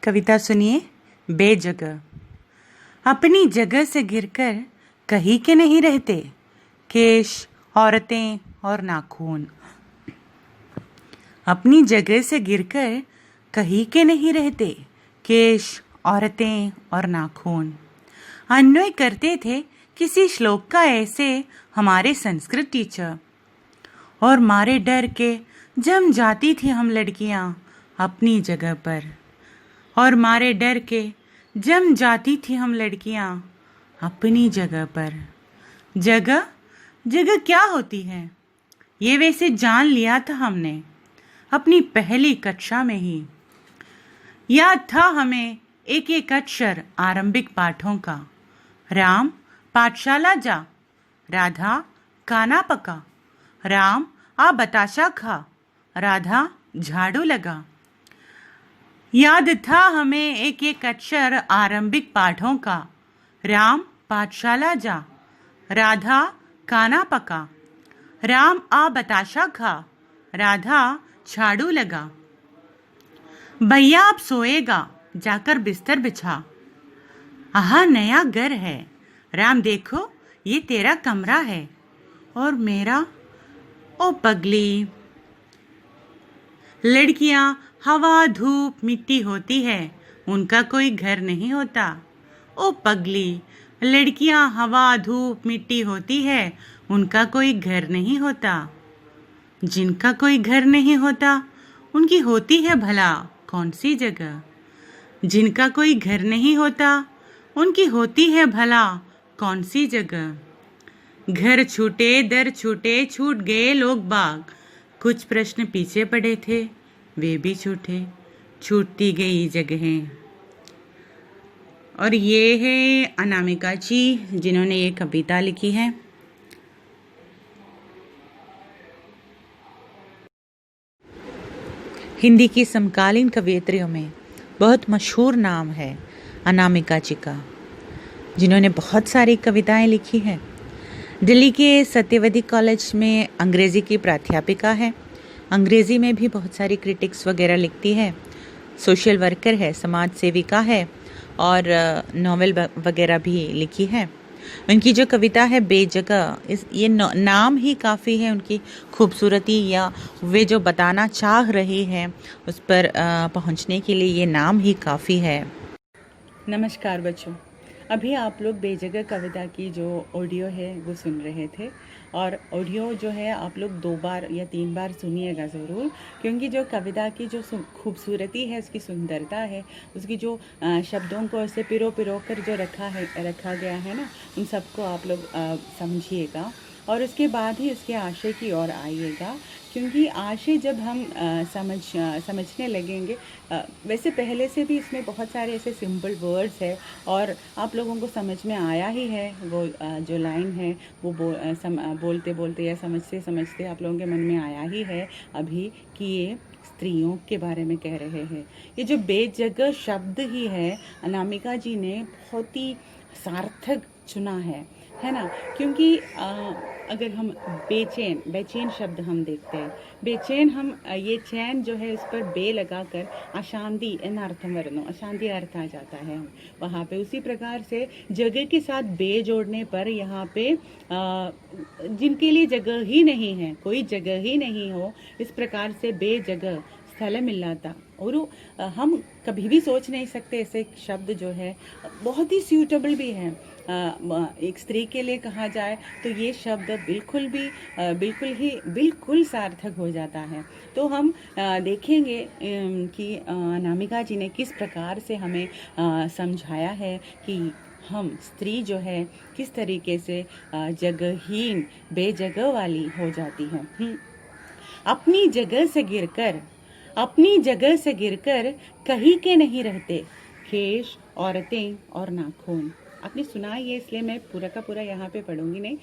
कविता सुनिए। बेजगह। अपनी जगह से गिरकर कहीं के नहीं रहते केश, औरतें और नाखून। अपनी जगह से गिरकर कहीं के नहीं रहते केश, औरतें और नाखून। अन्वय करते थे किसी श्लोक का ऐसे हमारे संस्कृत टीचर, और मारे डर के जम जाती थी हम लड़कियां अपनी जगह पर। और मारे डर के जम जाती थी हम लड़कियां अपनी जगह पर। जगह जगह क्या होती है ये वैसे जान लिया था हमने अपनी पहली कक्षा में ही। याद था हमें एक एक अक्षर आरंभिक पाठों का। राम पाठशाला जा, राधा खाना पका, राम आ बताशा खा, राधा झाड़ू लगा। याद था हमें एक एक अक्षर आरंभिक पाठों का। राम पाठशाला जा, राधा खाना पका, राम आ बताशा खा, राधा झाड़ू लगा। भैया अब सोएगा, जाकर बिस्तर बिछा। आहा नया घर है, राम देखो ये तेरा कमरा है और मेरा। ओ पगली। लड़कियां हवा धूप मिट्टी होती है, उनका कोई घर नहीं होता। ओ पगली। लड़कियां हवा धूप मिट्टी होती है, उनका कोई घर नहीं होता। जिनका कोई घर नहीं होता उनकी होती है भला कौन सी जगह। जिनका कोई घर नहीं होता उनकी होती है भला कौन सी जगह। घर छूटे दर छूटे छूट गए लोग बाग, कुछ प्रश्न पीछे पड़े थे वे भी छूटे, छूटती गई जगहें। और ये है अनामिका जी जिन्होंने ये कविता लिखी है। हिंदी की समकालीन कवियत्रियों में बहुत मशहूर नाम है अनामिका जी का, जिन्होंने बहुत सारी कविताएं लिखी हैं। दिल्ली के सत्यवती कॉलेज में अंग्रेज़ी की प्राध्यापिका है। अंग्रेज़ी में भी बहुत सारी क्रिटिक्स वगैरह लिखती है। सोशल वर्कर है, समाज सेविका है और नॉवेल वगैरह भी लिखी है। उनकी जो कविता है बेजगह, ये नाम ही काफ़ी है उनकी खूबसूरती या वे जो बताना चाह रही है उस पर पहुंचने के लिए ये नाम ही काफ़ी है। नमस्कार बच्चों, अभी आप लोग बेजगह कविता की जो ऑडियो है वो सुन रहे थे। और ऑडियो जो है आप लोग 2 बार या 3 बार सुनिएगा ज़रूर, क्योंकि जो कविता की जो खूबसूरती है, उसकी सुंदरता है, उसकी जो शब्दों को ऐसे पिरो कर जो रखा गया है ना, उन सबको आप लोग समझिएगा और उसके बाद ही उसके आशय की ओर आइएगा। क्योंकि आशय जब हम समझने लगेंगे, वैसे पहले से भी इसमें बहुत सारे ऐसे सिंपल वर्ड्स है और आप लोगों को समझ में आया ही है। वो जो लाइन है वो बोलते बोलते या समझते समझते आप लोगों के मन में आया ही है अभी कि ये स्त्रियों के बारे में कह रहे हैं। ये जो बेजगह शब्द ही है, अनामिका जी ने बहुत ही सार्थक चुना है ना। क्योंकि अगर हम बेचैन शब्द हम देखते हैं, बेचैन हम ये चैन जो है उस पर बे लगाकर अशांति इन अर्थम वरनो अशांति अर्थ आ जाता है वहाँ पे। उसी प्रकार से जगह के साथ बे जोड़ने पर यहाँ पे जिनके लिए जगह ही नहीं है, कोई जगह ही नहीं हो, इस प्रकार से बेजगह स्थल मिलाता। और हम कभी भी सोच नहीं सकते ऐसे शब्द जो है बहुत ही सूटेबल भी है एक स्त्री के लिए कहा जाए तो ये शब्द बिल्कुल सार्थक हो जाता है। तो हम देखेंगे कि अनामिका जी ने किस प्रकार से हमें समझाया है कि हम स्त्री जो है किस तरीके से जगहहीन बेजगह वाली हो जाती है। अपनी जगह से गिरकर कहीं के नहीं रहते केश, औरतें और नाखून। आपने सुना ही है इसलिए मैं पूरा का पूरा यहाँ पे पढ़ूंगी नहीं।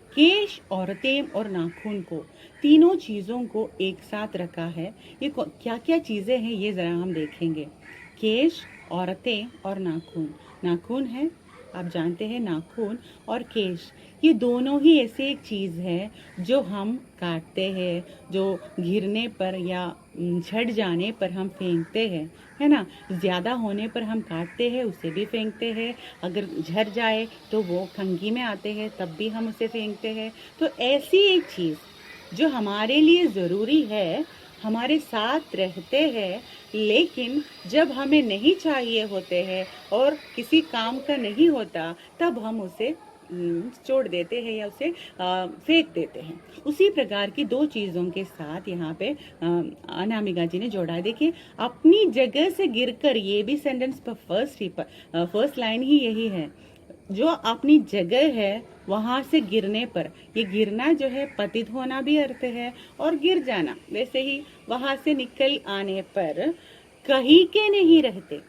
केश, औरतें और नाखून को, तीनों चीज़ों को एक साथ रखा है। ये क्या क्या चीज़ें हैं ये ज़रा हम देखेंगे। केश, औरतें और नाखून। नाखून है आप जानते हैं नाखून और केश, ये दोनों ही ऐसे एक चीज़ है जो हम काटते हैं, जो गिरने पर या झड़ जाने पर हम फेंकते हैं, है ना। ज़्यादा होने पर हम काटते हैं, उसे भी फेंकते हैं। अगर झड़ जाए तो वो कंघी में आते हैं, तब भी हम उसे फेंकते हैं। तो ऐसी एक चीज़ जो हमारे लिए ज़रूरी है, हमारे साथ रहते हैं, लेकिन जब हमें नहीं चाहिए होते हैं और किसी काम का नहीं होता, तब हम उसे छोड़ देते हैं या उसे फेंक देते हैं। उसी प्रकार की दो चीज़ों के साथ यहाँ पे अनामिका जी ने जोड़ा है। देखिए, अपनी जगह से गिरकर, ये भी सेंटेंस पर फर्स्ट लाइन ही यही है, जो अपनी जगह है वहां से गिरने पर, ये गिरना जो है पतित होना भी अर्थ है और गिर जाना, वैसे ही वहां से निकल आने पर कहीं के नहीं रहते,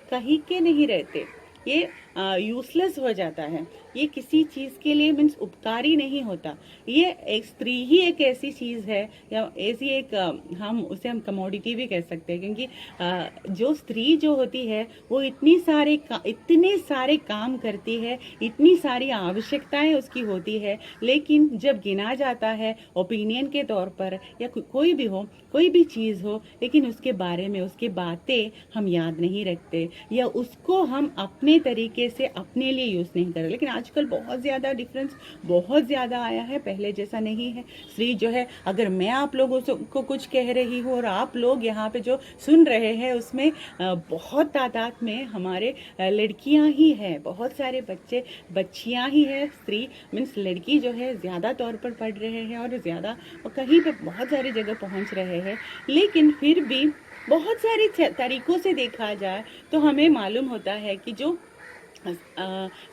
कहीं के नहीं रहते, ये यूजलेस हो जाता है, ये किसी चीज़ के लिए मीन्स उपकारी नहीं होता। ये एक स्त्री ही एक ऐसी चीज़ है, या ऐसी एक हम कमोडिटी भी कह सकते हैं, क्योंकि जो स्त्री जो होती है वो इतने सारे काम करती है, इतनी सारी आवश्यकताएं उसकी होती है, लेकिन जब गिना जाता है ओपिनियन के तौर पर या कोई भी हो, कोई भी चीज़ हो, लेकिन उसके बारे में उसकी बातें हम याद नहीं रखते या उसको हम अपने तरीके से अपने लिए यूज़ नहीं कर रहे। लेकिन आजकल बहुत ज़्यादा डिफरेंस बहुत ज़्यादा आया है, पहले जैसा नहीं है। स्त्री जो है, अगर मैं आप लोगों को कुछ कह रही हूँ और आप लोग यहाँ पे जो सुन रहे हैं, उसमें बहुत तादाद में हमारे लड़कियाँ ही हैं, बहुत सारे बच्चियाँ ही है। स्त्री मीन्स लड़की जो है ज़्यादा तौर पर पढ़ रहे हैं और ज़्यादा कहीं पे बहुत सारी जगह पहुँच रहे हैं, लेकिन फिर भी बहुत सारे तरीकों से देखा जाए तो हमें मालूम होता है कि जो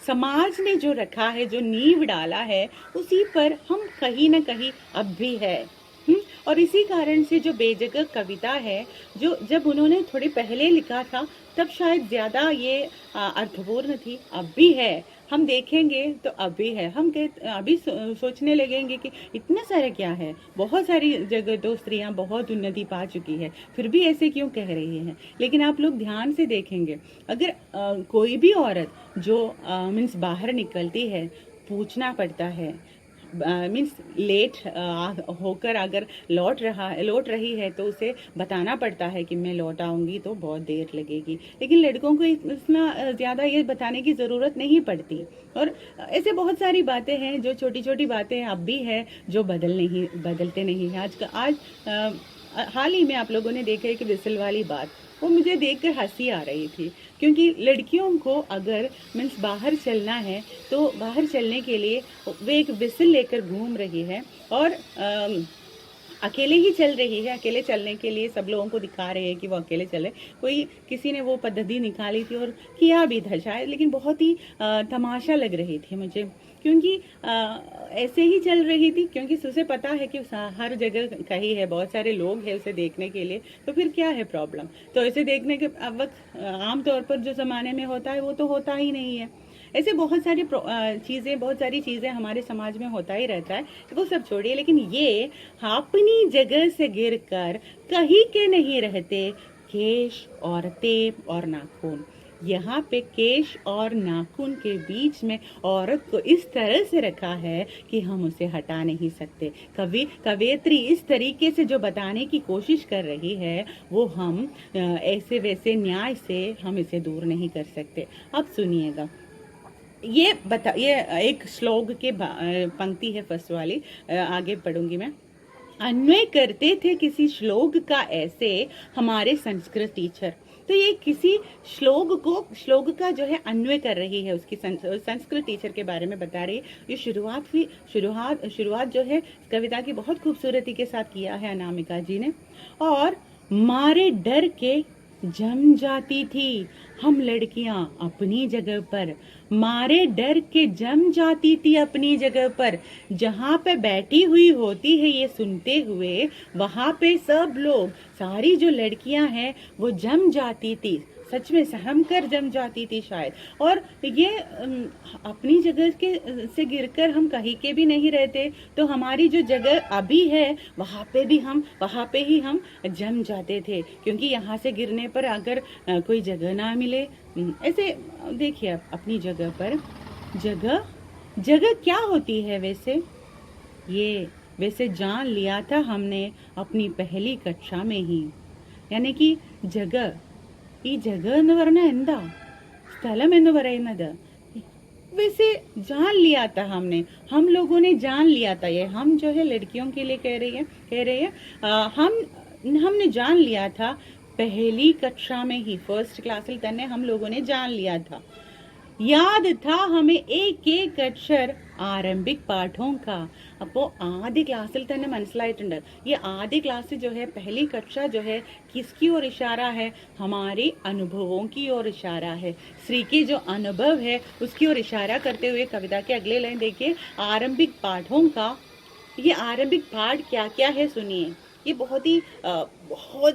समाज ने जो रखा है, जो नींव डाला है, उसी पर हम कहीं ना कहीं अब भी है। और इसी कारण से जो बेजगह कविता है, जो जब उन्होंने थोड़ी पहले लिखा था, तब शायद ज़्यादा ये अर्थपूर्ण थी, अब भी है। हम देखेंगे तो अभी है, हम अभी सोचने लगेंगे कि इतना सारा क्या है, बहुत सारी जगह तो स्त्रियां बहुत उन्नति पा चुकी है, फिर भी ऐसे क्यों कह रही हैं। लेकिन आप लोग ध्यान से देखेंगे, अगर कोई भी औरत जो मीन्स बाहर निकलती है, पूछना पड़ता है, मीन्स लेट होकर अगर लौट रही है तो उसे बताना पड़ता है कि मैं लौट आऊँगी तो बहुत देर लगेगी। लेकिन लड़कों को इसमें ज़्यादा ये बताने की ज़रूरत नहीं पड़ती। और ऐसे बहुत सारी बातें हैं, जो छोटी छोटी बातें अब भी है, जो बदलते नहीं हैं। आज हाल ही में आप लोगों ने देखा है कि विसल वाली बात, वो मुझे देखकर हंसी आ रही थी, क्योंकि लड़कियों को अगर मीन्स बाहर चलना है तो बाहर चलने के लिए वे एक विसल लेकर घूम रही है और अकेले ही चल रही है। अकेले चलने के लिए सब लोगों को दिखा रहे हैं कि वो अकेले चले। किसी ने वो पद्धति निकाली थी और किया भी था शायद, लेकिन बहुत ही तमाशा लग रही थी मुझे, क्योंकि ऐसे ही चल रही थी, क्योंकि उसे पता है कि हर जगह कहीं है, बहुत सारे लोग हैं उसे देखने के लिए, तो फिर क्या है प्रॉब्लम। तो ऐसे देखने के वक्त आमतौर पर जो ज़माने में होता है वो तो होता ही नहीं है। ऐसे बहुत सारी चीज़ें हमारे समाज में होता ही रहता है, वो सब छोड़िए। लेकिन ये अपनी जगह से गिरकर कहीं के नहीं रहते केश और तेप और नाखून। यहाँ पे केश और नाखून के बीच में औरत को इस तरह से रखा है कि हम उसे हटा नहीं सकते। कवयित्री इस तरीके से जो बताने की कोशिश कर रही है, वो हम ऐसे वैसे न्याय से हम इसे दूर नहीं कर सकते। अब सुनिएगा, ये एक श्लोक के पंक्ति है, फर्स्ट वाली, आगे पढ़ूंगी मैं। अन्वय करते थे किसी श्लोक का ऐसे हमारे संस्कृत टीचर। तो ये किसी श्लोक का जो है अन्वय कर रही है, उसकी संस्कृत टीचर के बारे में बता रही है। ये शुरुआत जो है कविता की बहुत खूबसूरती के साथ किया है अनामिका जी ने। और मारे डर के जम जाती थी हम लड़कियां अपनी जगह पर, मारे डर के जम जाती थी अपनी जगह पर। जहाँ पे बैठी हुई होती है ये सुनते हुए, वहां पे सब लोग, सारी जो लड़कियां हैं वो जम जाती थी, सच में सहम कर जम जाती थी शायद। और ये अपनी जगह से गिरकर हम कहीं के भी नहीं रहते, तो हमारी जो जगह अभी है वहाँ पे ही हम जम जाते थे, क्योंकि यहाँ से गिरने पर अगर कोई जगह ना मिले पहले ऐसे देखिए आप अपनी जगह पर, जगह जगह क्या होती है वैसे, ये वैसे जान लिया था हमने अपनी पहली कक्षा में ही। यानी कि जगह, ഈ जगह എന്ന് പറഞ്ഞാൽ എന്താ, സ്ഥലം എന്ന് പറയുന്നത് वैसे जान लिया था हमने, हम लोगों ने जान लिया था। ये हम जो है लड़कियों के लिए कह रहे हैं हमने जान लिया था पहली कक्षा में ही, फर्स्ट क्लासिल तन्ने हम लोगों ने जान लिया था। याद था हमें एक एक अक्षर ആരംഭിക് പാഠോं का। അപ്പോൾ ആദ്യ ക്ലാസ്സിൽ തന്നെ മനസ്സിലായിട്ടുണ്ട് ये आधी क्लास जो है, पहली कक्षा जो है, किसकी ओर इशारा है, हमारे अनुभवों की ओर इशारा है। श्री के जो अनुभव है उसकी ओर इशारा करते हुए कविता के अगले लाइन देखिए, आरंभिक पाठों का। ये आरंभिक पाठ क्या क्या है सुनिए, ये बहुत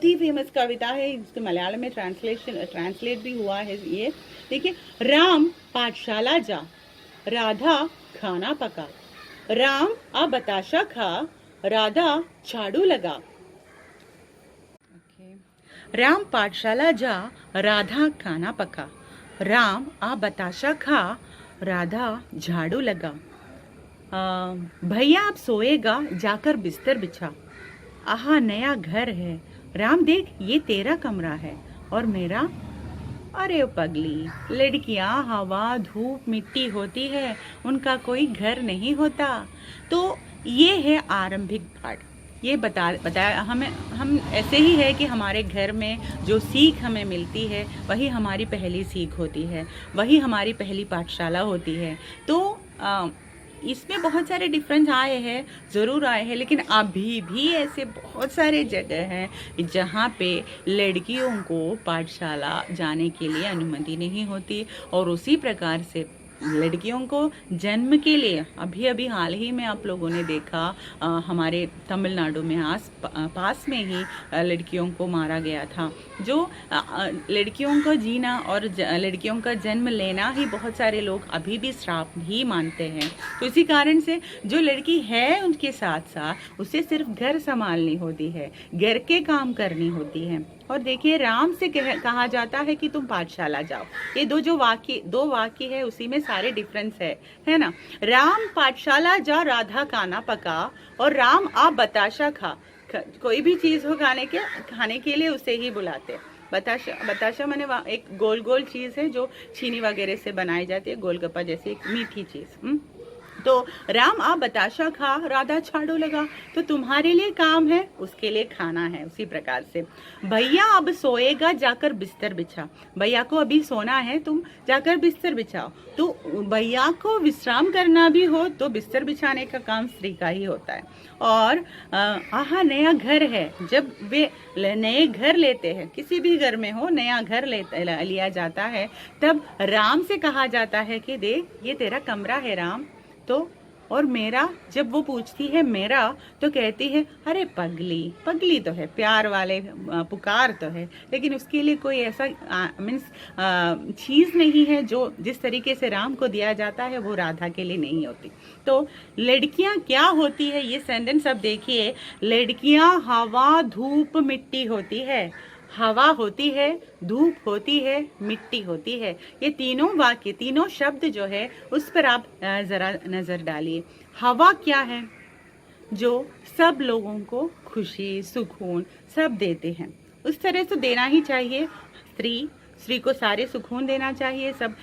ही फेमस कविता है, इसको मलयालम में ट्रांसलेट भी हुआ है। ये देखिए, राम पाठशाला जा, राधा खाना पका, राम अब बताशा खा, राधा झाड़ू लगा। राम पाठशाला जा, राधा खाना पका, राम आ बताशा खा, राधा झाड़ू लगा। भैया अब सोएगा, जाकर बिस्तर बिछा, आहा नया घर है, राम देख ये तेरा कमरा है और मेरा। अरे पगली, लड़कियां हवा धूप मिट्टी होती है, उनका कोई घर नहीं होता। तो ये है आरंभिक पाठ। ये बताया हम ऐसे ही है कि हमारे घर में जो सीख हमें मिलती है वही हमारी पहली सीख होती है, वही हमारी पहली पाठशाला होती है। तो इसमें बहुत सारे डिफरेंस आए हैं, ज़रूर आए हैं, लेकिन अभी भी ऐसे बहुत सारे जगह हैं जहाँ पे लड़कियों को पाठशाला जाने के लिए अनुमति नहीं होती। और उसी प्रकार से लड़कियों को जन्म के लिए अभी हाल ही में आप लोगों ने देखा, हमारे तमिलनाडु में पास में ही लड़कियों को मारा गया था। जो लड़कियों को जीना और लड़कियों का जन्म लेना ही बहुत सारे लोग अभी भी श्राप ही मानते हैं। तो इसी कारण से जो लड़की है उनके साथ साथ उसे सिर्फ घर संभालनी होती है, घर के काम करनी होती है। और देखिए, राम से कहा जाता है कि तुम पाठशाला जाओ। ये दो वाक्य है, उसी में सारे डिफरेंस है ना। राम पाठशाला जा, राधा खाना पका, और राम आप बताशा खा। कोई भी चीज हो खाने के लिए उसे ही बुलाते। बताशा मैंने एक गोल गोल चीज है जो चीनी वगैरह से बनाई जाती है, गोलगप्पा जैसी एक मीठी चीज। तो राम आप बताशा खा, राधा झाड़ू लगा। तो तुम्हारे लिए काम है, उसके लिए खाना है। उसी प्रकार से भैया अब सोएगा, जाकर बिस्तर बिछा। भैया को अभी सोना है, तुम जाकर बिस्तर बिछाओ। तो भैया को विश्राम करना भी हो तो बिस्तर बिछाने का काम स्त्री का ही होता है। और आहा नया घर है, जब वे नए घर लेते हैं, किसी भी घर में हो नया घर लिया जाता है, तब राम से कहा जाता है कि देख ये तेरा कमरा है राम। तो और मेरा, जब वो पूछती है मेरा, तो कहती है अरे पगली तो है, प्यार वाले पुकार तो है, लेकिन उसके लिए कोई ऐसा चीज नहीं है जो जिस तरीके से राम को दिया जाता है वो राधा के लिए नहीं होती। तो लड़कियां क्या होती है, ये सेंटेंस अब देखिए, लड़कियां हवा धूप मिट्टी होती है। हवा होती है, धूप होती है, मिट्टी होती है। ये तीनों वाक्य, तीनों शब्द जो है उस पर आप जरा नजर डालिए। हवा क्या है, जो सब लोगों को खुशी सुकून सब देते हैं, उस तरह से देना ही चाहिए। स्त्री को सारे सुकून देना चाहिए, सब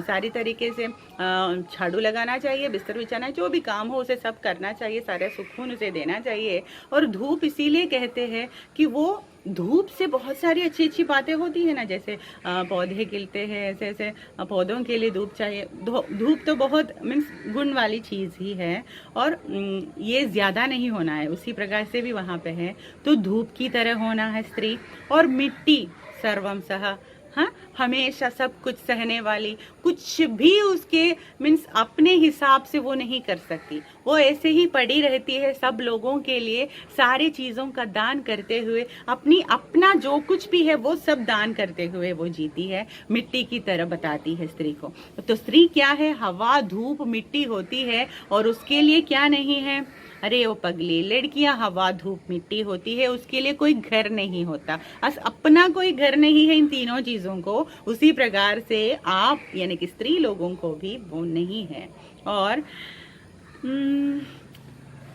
सारी तरीके से झाड़ू लगाना चाहिए, बिस्तर बिछाना, जो भी काम हो उसे सब करना चाहिए, सारे सुकून उसे देना चाहिए। और धूप इसीलिए कहते हैं कि वो धूप से बहुत सारी अच्छी अच्छी बातें होती है ना, जैसे पौधे खिलते हैं, ऐसे ऐसे पौधों के लिए धूप चाहिए। धूप तो बहुत गुण वाली चीज़ ही है, और ये ज़्यादा नहीं होना है, उसी प्रकार से भी वहाँ पे है। तो धूप की तरह होना है स्त्री। और मिट्टी सर्वम सह, हाँ, हमेशा सब कुछ सहने वाली, कुछ भी उसके अपने हिसाब से वो नहीं कर सकती, वो ऐसे ही पड़ी रहती है सब लोगों के लिए, सारी चीज़ों का दान करते हुए, अपना जो कुछ भी है वो सब दान करते हुए वो जीती है, मिट्टी की तरह बताती है स्त्री को। तो स्त्री क्या है, हवा धूप मिट्टी होती है, और उसके लिए क्या नहीं है, अरे वो पगली, लड़कियां हवा धूप मिट्टी होती है, उसके लिए कोई घर नहीं होता, अपना कोई घर नहीं है इन तीनों चीजों को, उसी प्रकार से आप यानी कि स्त्री लोगों को भी वो नहीं है। और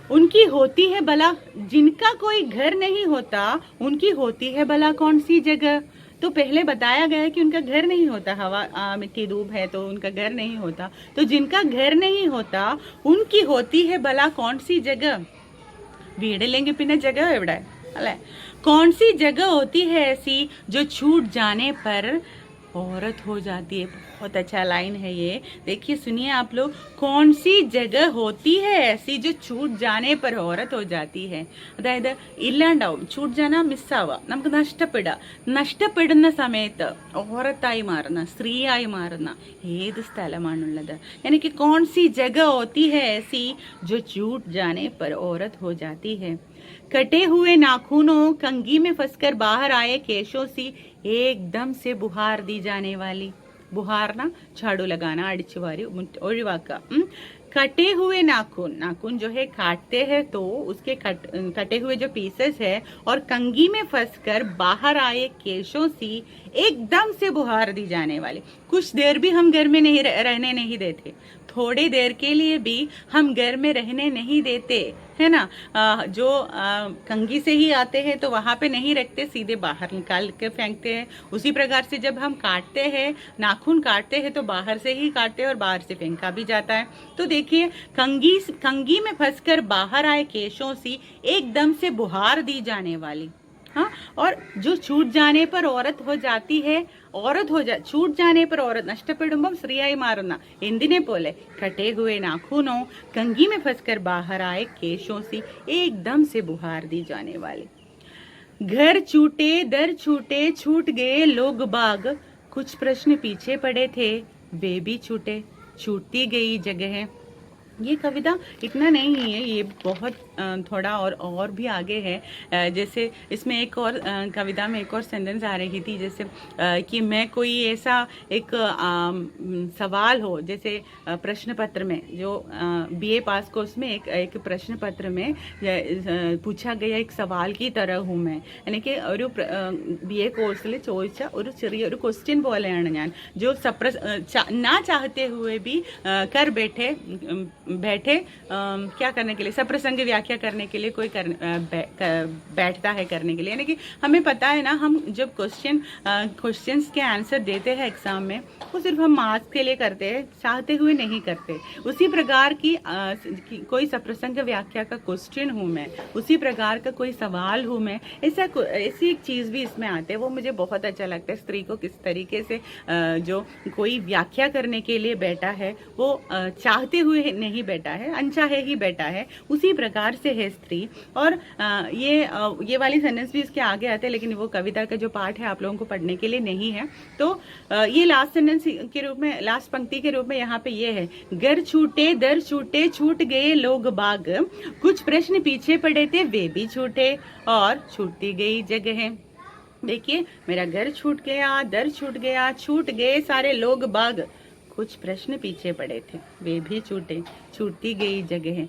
उनकी होती है भला, जिनका कोई घर नहीं होता उनकी होती है भला कौन सी जगह। तो पहले बताया गया है कि उनका घर नहीं होता, हवा मिट्टी धूप है तो उनका घर नहीं होता, तो जिनका घर नहीं होता उनकी होती है भला कौन सी जगह। വീടില്ലെങ്കിൽ പിന്നെ जगह എവിടെ അല്ലേ? कौन सी जगह होती है ऐसी जो छूट जाने पर औरत हो जाती है। बहुत अच्छा लाइन है ये, देखिए सुनिए आप लोग। कौन सी जगह होती है ऐसी जो छूट जाने पर औरत हो जाती है, അതായത് ഇല്ലാണ്ടാവും, छूट जाना മിസ്സാവുക, നമുക്ക് നഷ്ടപ്പെടുന്ന സമയത്ത് ഓറത്തായി മാറുന്ന, സ്ത്രീയായി മാറുന്ന ഏത് സ്ഥലമാണുള്ളത്? यानी कि कौन सी जगह होती है ऐसी जो छूट जाने पर औरत हो जाती है। कटे हुए नाखूनों, कंघी में फंसकर बाहर आए केशों सी एकदम से बुहार दी जाने वाली। बुहार ना झाड़ू लगाना, अड़िച്ചു वारी ഒഴിവാക്കുക। कटे हुए नाखून, नाखून जो है काटते हैं तो उसके कटे हुए जो पीसेस है, और कंघी में फंसकर बाहर आए केशों सी एकदम से बुहार दी जाने वाली। कुछ देर भी हम घर में नहीं रहने नहीं देते, थोड़ी देर के लिए भी हम घर में रहने नहीं देते, है ना। जो कंघी से ही आते हैं तो वहाँ पे नहीं रखते, सीधे बाहर निकाल के फेंकते हैं। उसी प्रकार से जब हम काटते हैं, नाखून काटते हैं तो बाहर से ही काटते हैं और बाहर से फेंका भी जाता है। तो देखिए, कंघी में फंसकर बाहर आए केशों सी एकदम से बुहार दी जाने वाली। हाँ, और जो छूट जाने पर औरत हो जाती है, छूट जाने पर औरत നഷ്ടപ്പെടുമ്പം സ്ത്രീയായി മാറുന്ന എന്തിനെ പോലെ, कटे हुए नाखूनों, कंघी में फंसकर बाहर आए केशों से एकदम से बुहार दी जाने वाली। घर छूटे दर छूटे, छूट गए लोग बाग, कुछ प्रश्न पीछे पड़े थे वे भी छूटे, छूटती गई जगह। ये कविता इतना नहीं है, ये बहुत थोड़ा और भी आगे है। जैसे इसमें एक और कविता में एक और सेंटेंस आ रही थी, जैसे कि मैं कोई ऐसा एक सवाल हो, जैसे प्रश्न पत्र में जो बीए पास कोर्स में एक प्रश्न पत्र में पूछा गया एक सवाल की तरह हूँ मैं। यानी कि ഒരു बीए കോഴ്സിൽ ചോദിച്ച ഒരു ചെറിയൊരു ക്വസ്റ്റ്യൻ പോലെയാണ് ഞാൻ, जो ना चाहते हुए भी कर बैठे क्या करने के लिए, सप्रसंग व्याख्या करने के लिए कोई बैठता है करने के लिए। यानी कि हमें पता है ना, हम जब क्वेश्चंस के आंसर देते हैं एग्जाम में, वो सिर्फ हम मार्क्स के लिए करते हैं, चाहते हुए नहीं करते। उसी प्रकार की कोई सप्रसंग व्याख्या का क्वेश्चन हूँ मैं, उसी प्रकार का कोई सवाल हूँ मैं, ऐसी एक चीज़ भी इसमें आते हैं। वो मुझे बहुत अच्छा लगता है, स्त्री को किस तरीके से जो कोई व्याख्या करने के लिए बैठा है वो चाहते हुए नहीं बैठा है, अनचाहे ही बैठा है, उसी प्रकार से है स्त्री। और ये वाली सेंटेंस भी इसके आगे आते हैं, लेकिन वो कविता का जो पार्ट है आप लोगों को पढ़ने के लिए नहीं है। तो ये लास्ट सेंटेंस के रूप में, लास्ट पंक्ति के रूप में यहाँ पे ये है, घर छूटे दर छूटे, छूट गए लोग बाग, कुछ प्रश्न पीछे पड़े थे वे भी छूटे, और छूटती गई जगह। देखिए, मेरा घर छूट गया, दर छूट गया, छूट गए सारे लोग बाग, कुछ प्रश्न पीछे पड़े थे वे भी छूटे, छूटती गई जगह।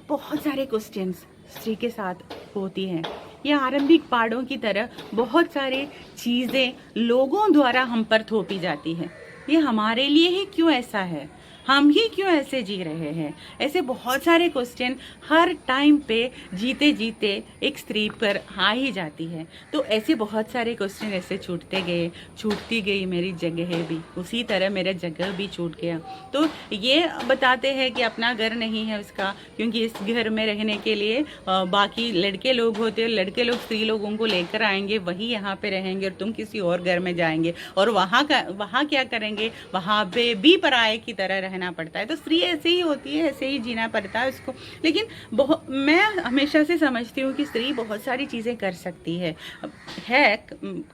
बहुत सारे क्वेश्चंस स्त्री के साथ होती हैं। ये आरंभिक पाठों की तरह बहुत सारे चीज़ें लोगों द्वारा हम पर थोपी जाती है। ये हमारे लिए ही क्यों ऐसा है, हम ही क्यों ऐसे जी रहे हैं। ऐसे बहुत सारे क्वेश्चन हर टाइम पे जीते जीते एक स्त्री पर आ ही जाती है। तो ऐसे बहुत सारे क्वेश्चन ऐसे छूटते गए, छूटती गई मेरी जगह भी, उसी तरह मेरा जगह भी छूट गया। तो ये बताते हैं कि अपना घर नहीं है उसका, क्योंकि इस घर में रहने के लिए बाकी लड़के लोग होते हैं, लड़के लोग स्त्री लोगों को लेकर आएंगे, वही यहाँ पे रहेंगे और तुम किसी और घर में जाएंगे और वहाँ क्या करेंगे, वहाँ पे भी पराये की तरह रहना पड़ता है। तो स्त्री ऐसे ही होती है, ऐसे ही जीना पड़ता है उसको। लेकिन मैं हमेशा से समझती हूँ कि स्त्री बहुत सारी चीज़ें कर सकती है,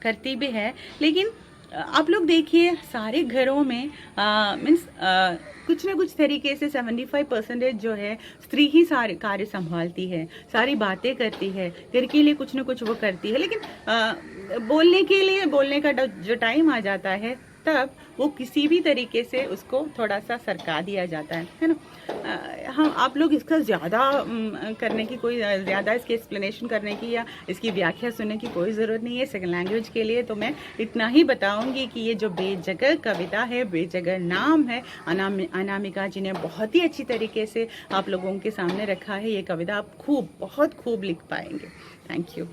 करती भी है। लेकिन आप लोग देखिए सारे घरों में मीन्स कुछ ना कुछ तरीके से 75% जो है स्त्री ही सारे कार्य संभालती है, सारी बातें करती है, घर के लिए कुछ ना कुछ वो करती है। लेकिन बोलने के लिए, बोलने का जो टाइम आ जाता है तब वो किसी भी तरीके से उसको थोड़ा सा सरका दिया जाता है ना। हम आप लोग इसका ज़्यादा करने की कोई ज़्यादा इसकी एक्सप्लेनेशन करने की या इसकी व्याख्या सुनने की कोई ज़रूरत नहीं है सेकंड लैंग्वेज के लिए। तो मैं इतना ही बताऊंगी कि ये जो बेजगह कविता है, बेजगह नाम है, अनामिका जी ने बहुत ही अच्छी तरीके से आप लोगों के सामने रखा है। ये कविता आप बहुत खूब लिख पाएंगे। Thank you.